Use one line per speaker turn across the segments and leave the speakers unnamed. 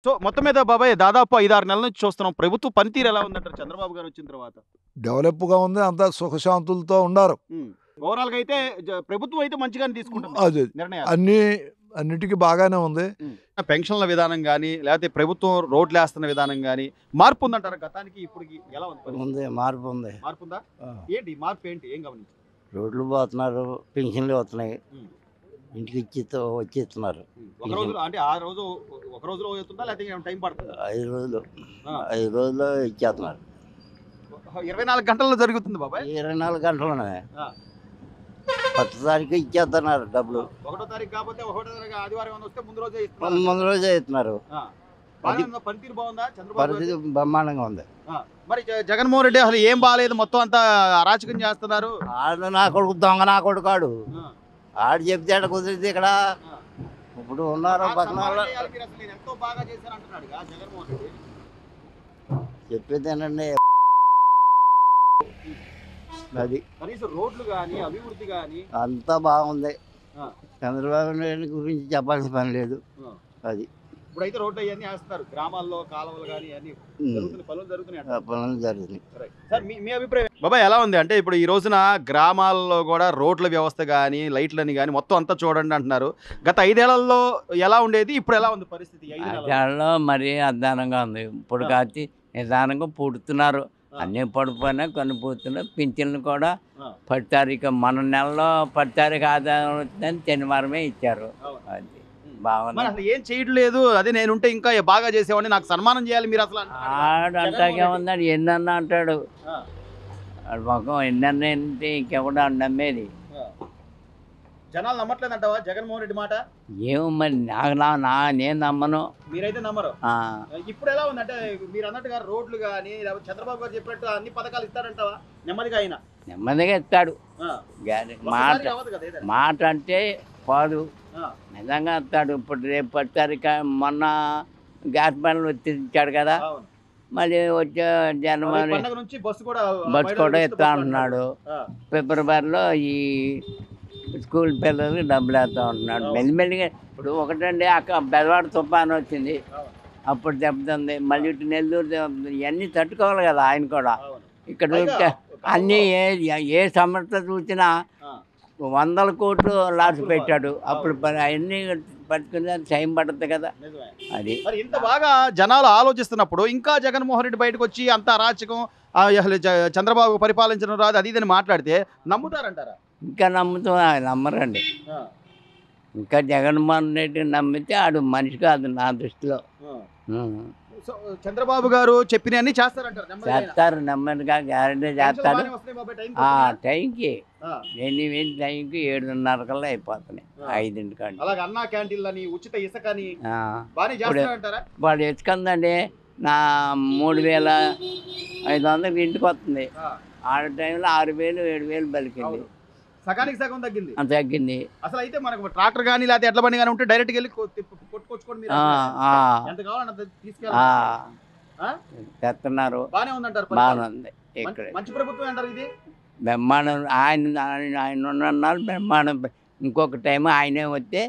So మొత్తం మీద బాబాయ్ దాదాపు 5, 6 నెలల నుంచి చూస్తున్నాం. ప్రభుత్వ పనితీరు ఎలా ఉందంటారు చంద్రబాబు గారు వచ్చిన తర్వాత?
డెవలప్‌గా ఉంది. అంతా సుఖశాంతులతో ఉండారు.
ఓవరాల్‌గా అయితే ప్రభుత్వం అయితే మంచిగానే తీసుకుంటుంది
అది
నిర్ణయాలు.
అన్నిటికి బాగానే ఉంది.
పెన్షన్ల విధానం గాని, లేకపోతే ప్రభుత్వం రోడ్లేస్తున్న విధానం గాని మార్పు ఉందంటారా గతానికి ఇప్పటికి ఎలా ఉంది పరిస్థితి?
ఉంది, మార్పు ఉంది.
మార్పు ఉందా? ఏంటి మార్పు ఏంటి? ఏం గమనించారు?
రోడ్లు పోతున్నారు, పెన్షన్లు వస్తున్నాయి, ఇంటికి వచ్చి ఇస్తున్నారు.
ఒక రోజు అంటే ఆ రోజు ఒక రోజులో అవుతుందా లేకపోతే టైం పడుతుందా?
5 రోజుల్లో ఇచ్చేస్తున్నారు.
24 గంటల్లో జరుగుతుంది బాబాయ్.
24 గంటలోనే 10 తారీఖు ఇచ్చేస్తున్నారు డబ్బులు.
1వ తారీఖు కాకపోతే 1వ తారీఖు ఆదివారం ఏమైనా వస్తే ముందు రోజే ఇస్తున్నారు.
ముందు రోజే ఇస్తున్నారు.
పనితీరు బాగుందా చంద్రబాబు?
పరిస్థితి బ్రహ్మాండంగా ఉంది.
మరి జగన్మోహన్ రెడ్డి అసలు ఏం బాగాలేదు, మొత్తం అంతా అరాచకం చేస్తున్నారు.
ఆడు నా కొడుకు దొంగ, నా కొడుకు ఆడు ఆడు చెప్తే ఆడ కుదిరితే ఇక్కడ ఇప్పుడు ఉన్నారు పక్కన
ఎంతో బాగా చేశారు అంటున్నాడు జగన్మోహన్ రెడ్డి.
చెప్పేదేనండి అది.
కనీసం రోడ్లు కానీ అభివృద్ధి కానీ
అంతా బాగుంది. చంద్రబాబు నాయుడు గురించి చెప్పాల్సిన పని లేదు. అది
ఇప్పుడైతే రోడ్లు అవన్నీ వేస్తున్నారు, గ్రామాల్లో కాలువలు కానీ అన్ని పనులు
జరుగుతున్నాయి.
సార్ మీ అభిప్రాయం బాబాయ్ ఎలా ఉంది? అంటే ఇప్పుడు ఈ రోజున గ్రామాల్లో కూడా రోడ్ల వ్యవస్థ కానీ లైట్లని కానీ మొత్తం అంతా చూడండి అంటున్నారు. గత 5 ఏళ్లలో ఎలా ఉండేది, ఇప్పుడు ఎలా ఉంది పరిస్థితి?
5 ఏళ్ళలో మరీ అధ్వానంగా ఉంది. ఇప్పుడు కాచి నిదానంగా పుడుతున్నారు, అన్నీ పడిపోయినా కొన్ని పుడుతున్నారు. పింఛన్లు కూడా 10 తారీఖు మన నెలలో 10 తారీఖు ఆదాయం వచ్చిందని శనివారమే ఇచ్చారు. అది బాగుంది.
అసలు ఏం చేయట్లేదు. అదే నేనుంటే ఇంకా బాగా చేసేవాడిని, నాకు సన్మానం చేయాలి మీరు అసలు
ఆడు అంటాకే ఉందని ఎన్నన్నా అంటాడు. ఆడు మొఖం ఎన్నన్నా అంటే ఇంకెవడా నమ్మేది.
జనాలు నమ్మట్లేదంటావా జగన్మోహన్ రెడ్డి మాట?
ఏమో మరి నేను నమ్మను.
మీరైతే నమ్మరు. ఇప్పుడు ఎలా ఉంది అంటే మీరు అన్నట్టుగా రోడ్లు కానీ చంద్రబాబు గారు చెప్పినట్టు అన్ని పథకాలు ఇస్తారంటావా? నెమ్మదిగా అయినా
నెమ్మదిగా ఇస్తాడు. మాట అంటే పోదు, నిజంగా ఇస్తాడు. ఇప్పుడు రేపు 10 తారీఖు మొన్న గ్యాస్ బండ్లు వచ్చించాడు కదా, మళ్ళీ వచ్చే జనవరి బస్సు కూడా ఇస్తా అంటున్నాడు. ఫిబ్రవరిలో ఈ స్కూల్ పిల్లలకి డబ్బులు వేస్తూ ఉంటున్నాడు మెల్లిమెల్లిగా. ఇప్పుడు ఒకటండి అక్కడ బెదవాడ తుఫాను వచ్చింది, అప్పుడు దెబ్బతుంది. మళ్ళీ ఇటు నెల్లూరు ఇవన్నీ తట్టుకోవాలి కదా ఆయన కూడా. ఇక్కడ అన్నీ ఏ సమస్య చూసినా 100 కోట్లు లాస్ పెట్టాడు. అప్పుడు అవన్నీ పట్టుకుని టైం పడుతుంది కదా. అది
ఇంత బాగా జనాలు ఆలోచిస్తున్నప్పుడు ఇంకా జగన్మోహన్ రెడ్డి బయటకు వచ్చి అంత అరాచకం చంద్రబాబు పరిపాలించడం రాదు అది ఇదని మాట్లాడితే నమ్ముతారంటారా?
ఇంకా నమ్మరండి. ఇంకా జగన్మోహన్ రెడ్డి నమ్మితే ఆడు మనిషి కాదు నా దృష్టిలో.
చంద్రబాబు గారు చెప్పినవన్నీ
చేస్తారు, నెమ్మదిగా గ్యారెంటీ చేస్తారు. టైంకి టైంకి 7:30 కల్లా అయిపోతున్నాయి, 5 కంటే. వాడు ఇసుకందండి నా 3,500 ఇంటికి వస్తుంది. ఆ టైంలో 6,000 7,000 బలికింది.
సగానికి సగం తగ్గింది.
తగ్గింది.
అసలు అయితే మనకు ట్రాక్టర్ కానీ లేకపోతే ఎడ్ల బండి కానీ ఉంటే డైరెక్ట్ వెళ్ళి కొట్టుకొచ్చుకోండి, ఎంత కావాలంటే
తెస్తున్నారు.
బాగానే ఉందంటారు.
బాగుంది. ఇక్కడ
మంచి ప్రభుత్వం అంటారు ఇది.
బ్రహ్మాండం. ఆయన ఉన్నారు బ్రహ్మాండం. ఇంకొక టైం ఆయనే వస్తే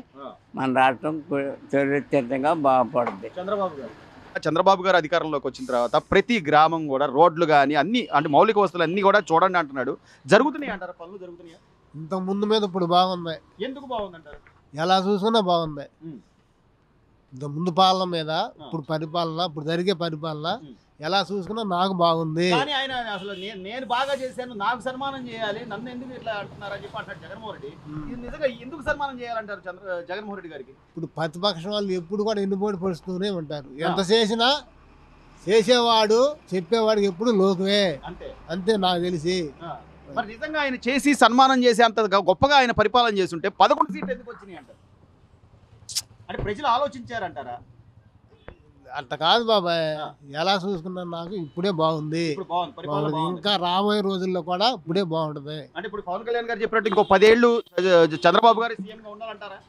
మన రాష్ట్రం సురక్షితంగా బాగుపడుతుంది.
చంద్రబాబు గారు అధికారంలోకి వచ్చిన తర్వాత ప్రతి గ్రామం కూడా రోడ్లు కానీ అన్ని అంటే మౌలిక వస్తువులు అన్ని కూడా చూడండి అంటున్నాడు. జరుగుతున్నాయి అంటారు, పనులు జరుగుతున్నాయా?
ఇంత ముందు మీద ఇప్పుడు బాగుంది.
ఎందుకు బాగుందంటారు?
ఎలా చూసుకున్నా బాగుంది. ఇంత ముందు పాలన మీద ఇప్పుడు పరిపాలన, ఇప్పుడు జరిగే పరిపాలన ఎలా చూసుకున్నా నాకు బాగుంది.
కానీ ఆయన అసలు నేను బాగా చేశాను, నాకు సన్మానం చేయాలి, నన్ను ఎందుకు ఇట్లా అంటున్నారని చెప్పి అంటాడు జగన్మోహన్ రెడ్డి. ఇది నిజంగా ఎందుకు సన్మానం చేయాలంటారు జగన్మోహన్ రెడ్డి గారికి?
ఇప్పుడు ప్రతిపక్షం వాళ్ళు ఎప్పుడు కూడా ఎన్నుపోటు పరుస్తూనే ఉంటారు. ఎంత చేసినా చేసేవాడు చెప్పేవాడికి ఎప్పుడు లోకమే. అంతే నాకు తెలిసి.
మరి నిజంగా ఆయన చేసి సన్మానం చేసే అంత గొప్పగా ఆయన పరిపాలన చేస్తుంటే 11 సీట్లు ఎందుకు వచ్చినాయి అంటారు? అంటే ప్రజలు ఆలోచించారంటారా?
అట్ట కాదు బాబాయ్, ఎలా చూసుకున్నా నాకు ఇప్పుడే బాగుంది. ఇంకా రాబోయే రోజుల్లో కూడా ఇప్పుడే బాగుంటది.
అంటే ఇప్పుడు పవన్ కళ్యాణ్ గారు చెప్పినట్టు ఇంకో 10 ఏళ్ళు చంద్రబాబు గారు సీఎం గా ఉండాలంటారా?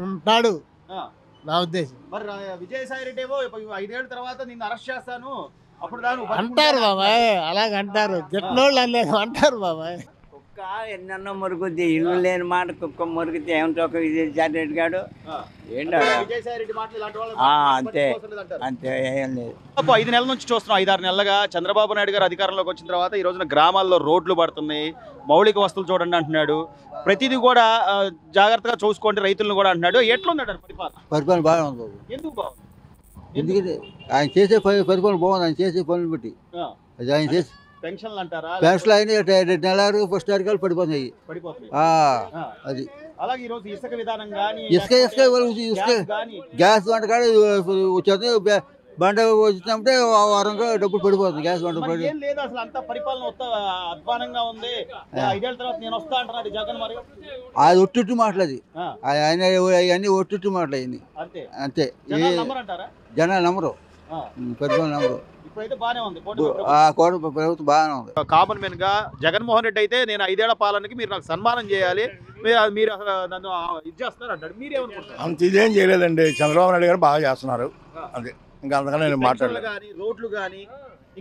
ఉంటాడు నా ఉద్దేశం.
మరి విజయసాయి రెడ్డి ఏమో 5 ఏళ్ళ తర్వాత నిన్ను అరెస్ట్ చేస్తాను అప్పుడు
అంటారు బాబాయ్, అలాగంటారు. చెట్లోళ్ళు అనేది అంటారు బాబాయ్.
కుక్క ఎన్నెన్నో మురుగుద్ది, ఇల్లు లేని మాట కుక్క మురిగితే ఏమిటో ఒక విజయసాయి రెడ్డి గారు ఏంటో
విజయసాయి రెడ్డి మాటలు ఇలాంటి వాళ్ళని
అంతే
పట్టించుకోవాల్సింది అంటారు.
అంతే, ఏం లేదు.
5 నెలల నుంచి చూస్తున్నాం, 5-6 నెలలుగా చంద్రబాబు నాయుడు గారు అధికారంలోకి వచ్చిన తర్వాత ఈ రోజున గ్రామాల్లో రోడ్లు పడుతున్నాయి, మౌలిక వస్తువులు చూడండి అంటున్నాడు, ప్రతిదీ కూడా జాగ్రత్తగా చూసుకోండి రైతులను కూడా అంటున్నాడు. ఎట్లుందంటారు పరిపాలన?
పరిపాలన బాగానే ఉంది బాబు.
ఎందుకు బాగుంది?
ఎందుకంటే ఆయన చేసే పరిపాలన బాగుంది. ఆయన చేసే పనులు బట్టి
ఆ,
అది ఆయన చేసి
పెన్షన్లు అంటారా?
పెన్షన్లు అయిన నెలలు ఫస్ట్ తారీఖు పడిపోతాయి.
పడిపోతుంది.
ఆ, అది
అలాగే ఈ రోజు ఇసుక విధానం గానీ
ఇసుక
గ్యాస్ గానీ
గ్యాస్ వంట కాడ వచ్చేది బండ వచ్చినప్పుడే వారంగా డబ్బులు పడిపోతుంది. గ్యాస్ వంట
మరి
పడి
ఏం లేదు అసలు, అంత పరిపాలన అధ్వానంగా ఉంది. 5 ఏళ్ల తర్వాత నేను వస్తా అంటున్నాడు జగన్. మరి
అది ఒట్టు మాటలది.
ఆ,
ఆయన అవన్నీ ఒట్టు మాటలు అయింది
అంతే.
అంతే.
జనాలు నమ్మరంటారా?
జనాలు నమ్మరు,
ఆ,
పరిపాలన నమ్మరు.
ఇప్పుడైతే బానే ఉంది.
ఆ కోట ప్రభుత్వం బాగానే ఉంది.
కామన్ మెన్ గా జగన్మోహన్ రెడ్డి అయితే నేను 5 ఏళ్ల పాలనకి మీరు నాకు సన్మానం చేయాలి, మీరు అసలు నన్ను ఇది చేస్తున్నారు అంటాడు. మీరేమనుకుంటారు?
అంత ఇదేం చేయలేదండి. చంద్రబాబు నాయుడు గారు బాగా చేస్తున్నారు. అదే ఇంకా అంతకన్నా నేను
పెన్షన్లు
మాట్లాడలేదు.
గానీ రోడ్లు గానీ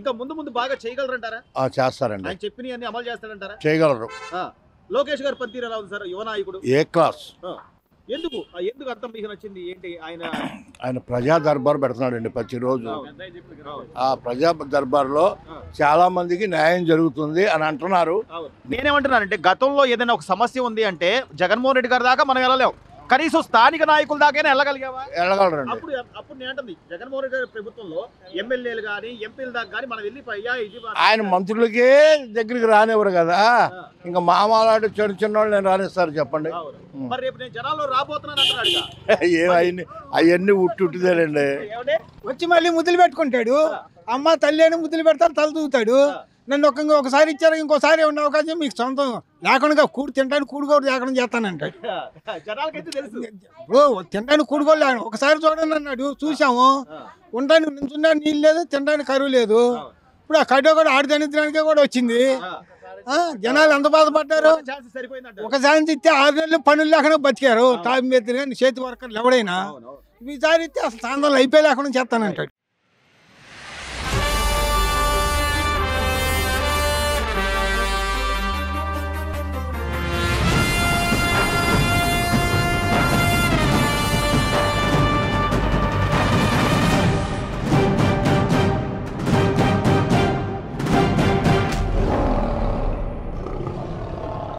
ఇంకా ముందు బాగా చేయగలరంటారా?
చేస్తారండి,
ఆయన చెప్పినవన్నీ అమలు చేస్తాడంటారా?
చేయగలరు.
లోకేష్ గారు పనితీరు ఎలా ఉంది సార్? యువ నాయకుడు.
ఏ క్లాస్.
ఎందుకు అర్థం మీకు నచ్చింది ఏంటి?
ఆయన ప్రజా దర్బార్ పెడుతున్నాడండి ప్రతిరోజు.
అవును.
ఆ ప్రజా దర్బార్లో చాలా మందికి న్యాయం జరుగుతుంది అని అంటున్నారు.
నేనేమంటున్నానంటే గతంలో ఏదైనా ఒక సమస్య ఉంది అంటే జగన్మోహన్ రెడ్డి గారి దాకా మనం వెళ్ళలేం, కనీసం స్థానిక నాయకుల దాకైనా వెళ్ళగలిగావా?
వెళ్ళగలరండి.
అప్పుడు నేను అంటుంది జగన్మోహన్ రెడ్డి గారి ప్రభుత్వంలో ఎమ్మెల్యేలు కానీ ఎంపీల దాకా కానీ మనం వెళ్ళి
ఆయన మంత్రులకే దగ్గరికి రానివ్వరు కదా, ఇంకా మామూలు చిన్న వాళ్ళు నేను రానిస్తారు చెప్పండి.
మరి రేపు నేను జనాల్లో రాబోతున్నాను అంటున్నాడు.
అవన్నీ ఉట్టిదేనండి.
వచ్చి మళ్ళీ ముద్దులు పెట్టుకుంటాడు. అమ్మ తల్లి అని ముద్దులు పెడతాడు, తల దూతాడు. నన్ను ఒకసారి ఇచ్చారు, ఇంకోసారి ఉన్న అవకాశం మీకు సొంతం లేకుండా తినడానికి కూడుకోడు లేకుండా చేస్తానంటాడు.
జనాలకైతే తెలుసు.
తినడానికి కూడుకోలు లేకుండా ఒకసారి చూడండి అన్నాడు, చూసాము. ఉండడానికి నించున్నా నీళ్ళు లేదు, తినడానికి కరువు లేదు. ఇప్పుడు ఆ కడ్డో కూడా ఆడి దరిద్రానికే కూడా వచ్చింది. జనాలు ఎంత బాధపడ్డారు. ఒక ఛాన్స్ ఇస్తే 6 నెలలు పనులు లేకుండా బతికారు. టాప్ మీద కానీ చేతి వర్కర్లు ఎవడైనా ఈసారి ఇస్తే అసలు సాయంత్రం అయిపోయి లేకుండా చేస్తానంటాడు.